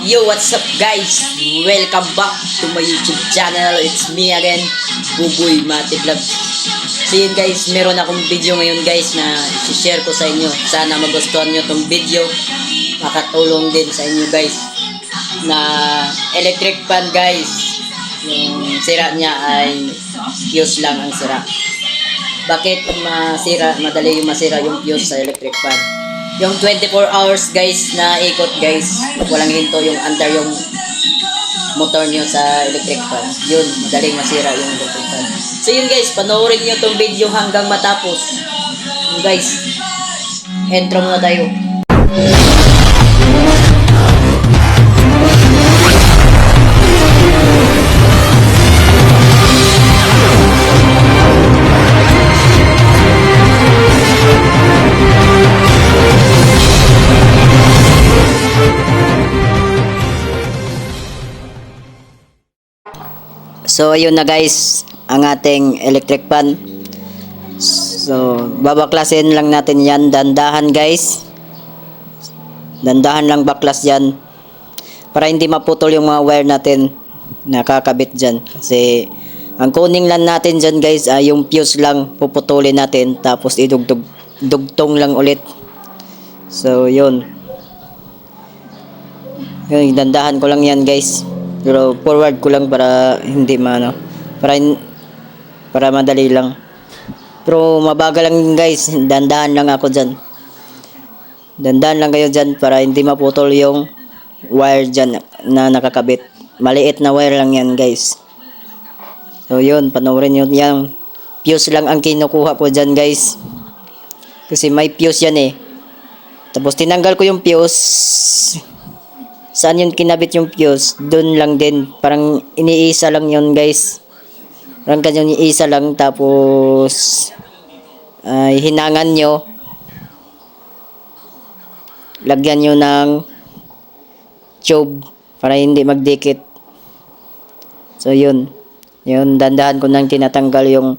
Yo, what's up guys? Welcome back to my YouTube channel. It's me again, Buboy Mati Vlog. So yun guys, meron akong video ngayon guys na i-share ko sa inyo. Sana magustuhan nyo tong video. Makatulong din sa inyo guys. Na electric fan guys. Yung sira niya ay fuse lang ang sira. Bakit masira, madali yung masira yung fuse sa electric fan? Yung 24 hours guys na ikot guys, walang hinto yung under yung motor nyo sa electric fan. Yun, madaling masira yung electric fan. So yun guys, panoorin nyo tong video hanggang matapos. Yun guys, intro muna tayo. So ayun na guys, ang ating electric fan. So babaklasin lang natin yan, dandahan guys. Dandahan lang baklas yan para hindi maputol yung mga wire natin nakakabit dyan. Kasi ang kuning lang natin dyan guys ay yung fuse lang puputulin natin, tapos idugtong lang ulit. So yun, dandahan ko lang yan guys. Pero forward ko lang para hindi para madali lang. Pero mabagal lang guys, dandahan lang ako dyan. Dandahan lang kayo dyan para hindi maputol yung wire dyan na nakakabit. Maliit na wire lang yan guys. So yun, panoorin nyo yan. Fuse lang ang kinukuha ko dyan guys. Kasi may fuse yan eh. Tapos tinanggal ko yung fuse. Saan yung kinabit yung fuse? Doon lang din. Parang iniisa lang yun guys. Parang ganyan iniisa lang. Tapos hinangan nyo. Lagyan nyo ng tube para hindi magdikit. So yun. Yun, dandahan ko nang tinatanggal yung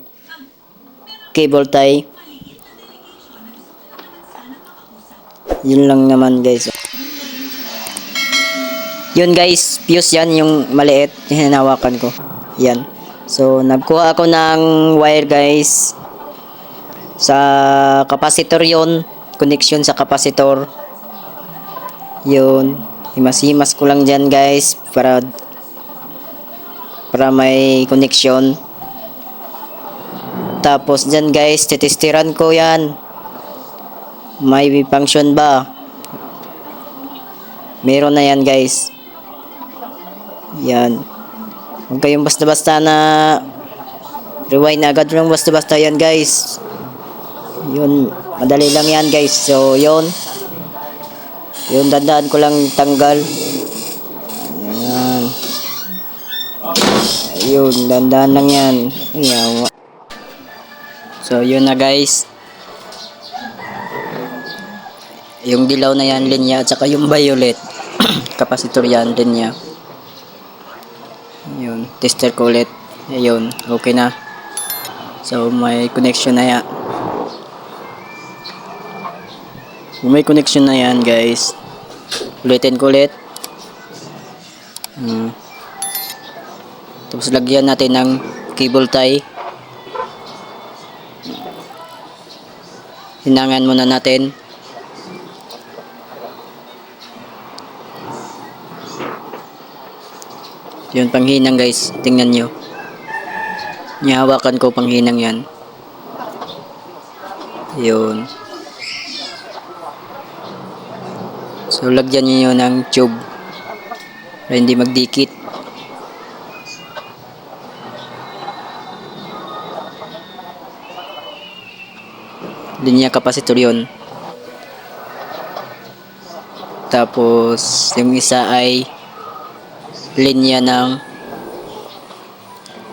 cable tie. Yun lang naman guys. Yun guys, fuse yan yung maliit, hinahawakan ko. Yan. So, nagkuha ako ng wire guys. Sa capacitor yun. Connection sa capacitor. Yun. Himas-himas ko lang dyan guys. Para may connection. Tapos dyan guys, titestiran ko yan. May function ba? Meron na yan guys. Yan. Huwag kayong basta-basta na rewind agad lang, basta-basta yan guys. Yun, madali lang yan guys. So yun, dandaan ko lang tanggal. Yan. Ayun, dandaan lang yan. Yan. So yun na guys. Yung dilaw na yan, linya, at saka yung violet capacitor yan, linya. Yun, tester ko ulit. Ayun, okay na. So may connection na yan. May connection na yan guys. Ulitin ko ulit. Tapos lagyan natin ng cable tie. Hinangan muna natin. Yun, panghinang guys. Tingnan nyo. Nihawakan ko panghinang yan. Yun. So, lagyan nyo ng tube. Para hindi magdikit. Linya capacitor yun. Tapos, yung isa ay linya ng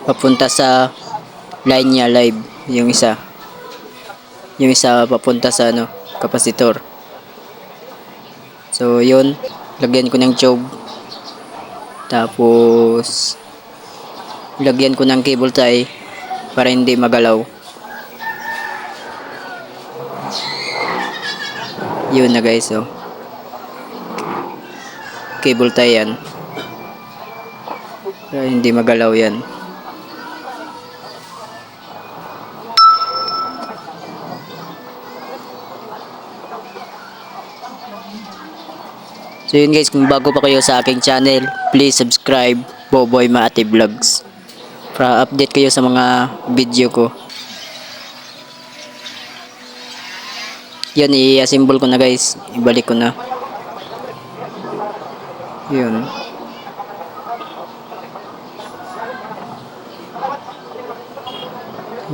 papunta sa line niya live. Yung isa papunta sa capacitor. So yun, lagyan ko ng tube. Tapos lagyan ko ng cable tie para hindi magalaw. Yun na guys, oh. cable tie yan. Para hindi magalaw yan. So yun guys, kung bago pa kayo sa aking channel, please subscribe Boboy Maati Vlogs para update kayo sa mga video ko. Yan, i-assemble ko na guys. Ibalik ko na. Yun.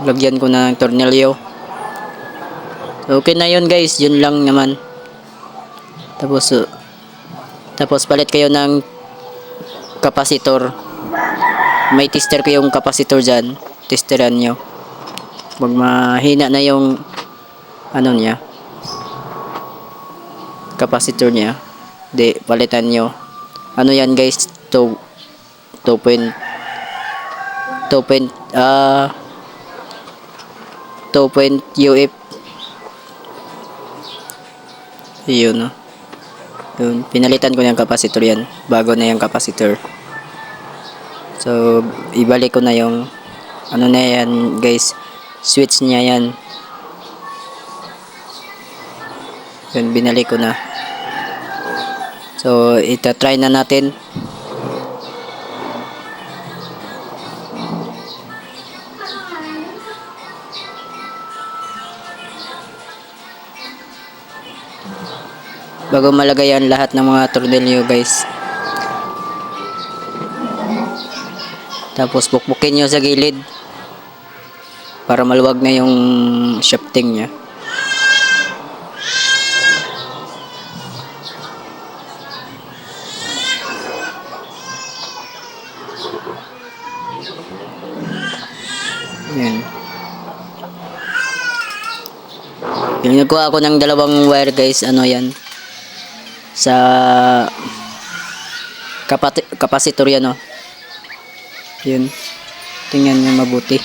Lagyan ko na ng tornilyo. So, okay na yun guys. Yun lang naman. Tapos palit kayo ng kapasitor. May tester kayong kapasitor dyan. Testeran nyo. Pag mahina na yung ano niya, kapasitor niya, di palitan nyo. Ano yan guys? 2.2 UF. Yun, no? Yun, pinalitan ko yung kapasitor yan. Bago na yung kapasitor. So, ibalik ko na yung ano na yan guys. Switch niya yan. Yun, binalik ko na. So, ita-try na natin. Bago malagay yan lahat ng mga tornilyo guys. Tapos bukbukin nyo sa gilid para maluwag na yung shafting nya. Yan. Nagkuha ako ng dalawang wire guys. Ano yan? Sa kapasitor yan, oh. Yun. Tingnan nyo mabuti.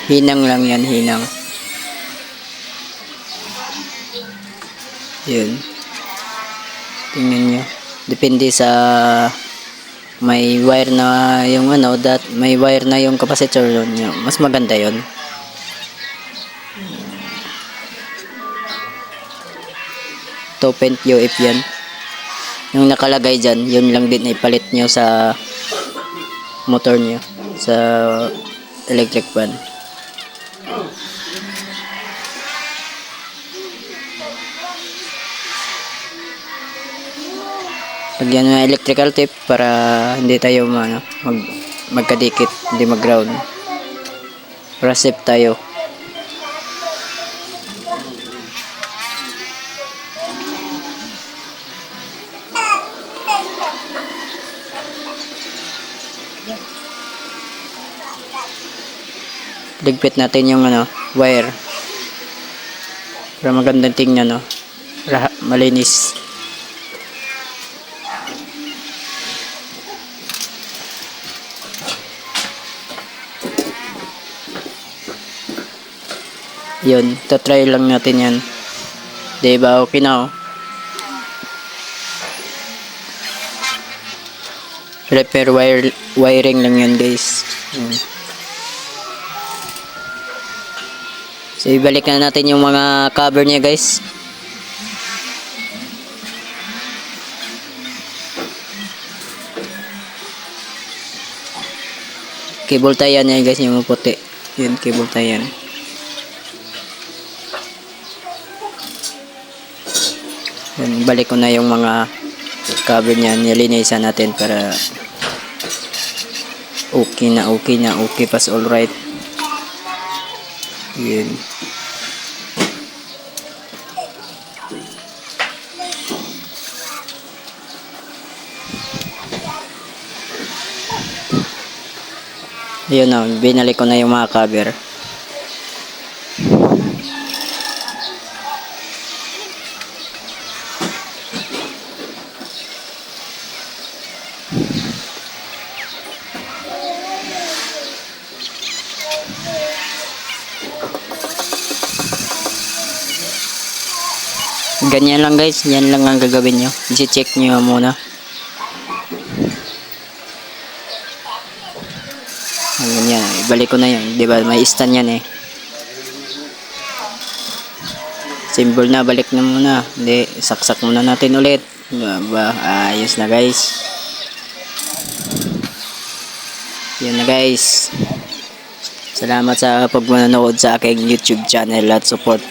Hinang lang yan, hinang. Yun. Tingnan nyo. Depende sa may wire na yung ano, may wire na yung kapasitor yun. Mas maganda yun. UF yan. Yung nakalagay dyan, yun lang din ipalit nyo sa motor nyo, sa electric fan. Lagyan ng electrical tape para hindi tayo magkadikit, hindi mag-ground. Para safe tayo. Ligpit natin yung wire para magandang tingnan, no? Para malinis. Yun, try lang natin yan. Diba, okay na, oh. Repair wiring lang yan guys. So, ibalik na natin yung mga cover niya guys. Cable tie yan guys, yung puti. Yun, cable tie yan. Yun, balik ko na yung mga cover niya. Nilinisan natin para okay pas alright. Yun. Yun na, binalik ko na yung mga cover. Ganyan lang guys, yan lang ang gagawin nyo. I-check nyo muna. Ganyan, ibalik ko na yan. Diba may stand yan eh. Symbol na, balik na muna. Hindi, saksak muna natin ulit. Diba, ayos na guys. Yan na guys. Salamat sa pagmanonood sa aking YouTube channel at support.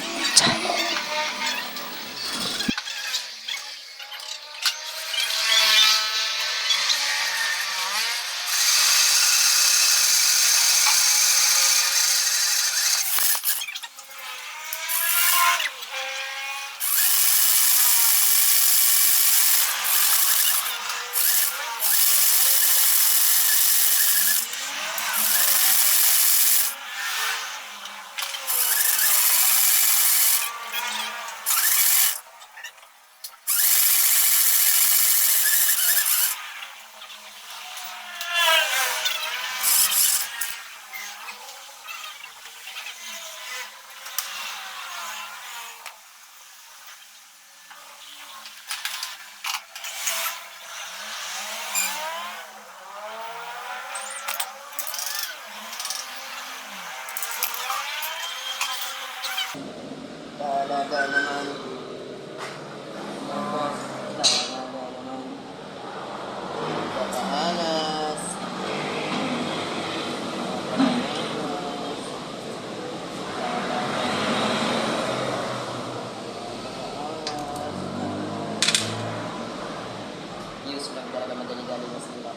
Talaga naman. Talaga naman. Pagkaalas. Use lang talaga madali-dali na sila.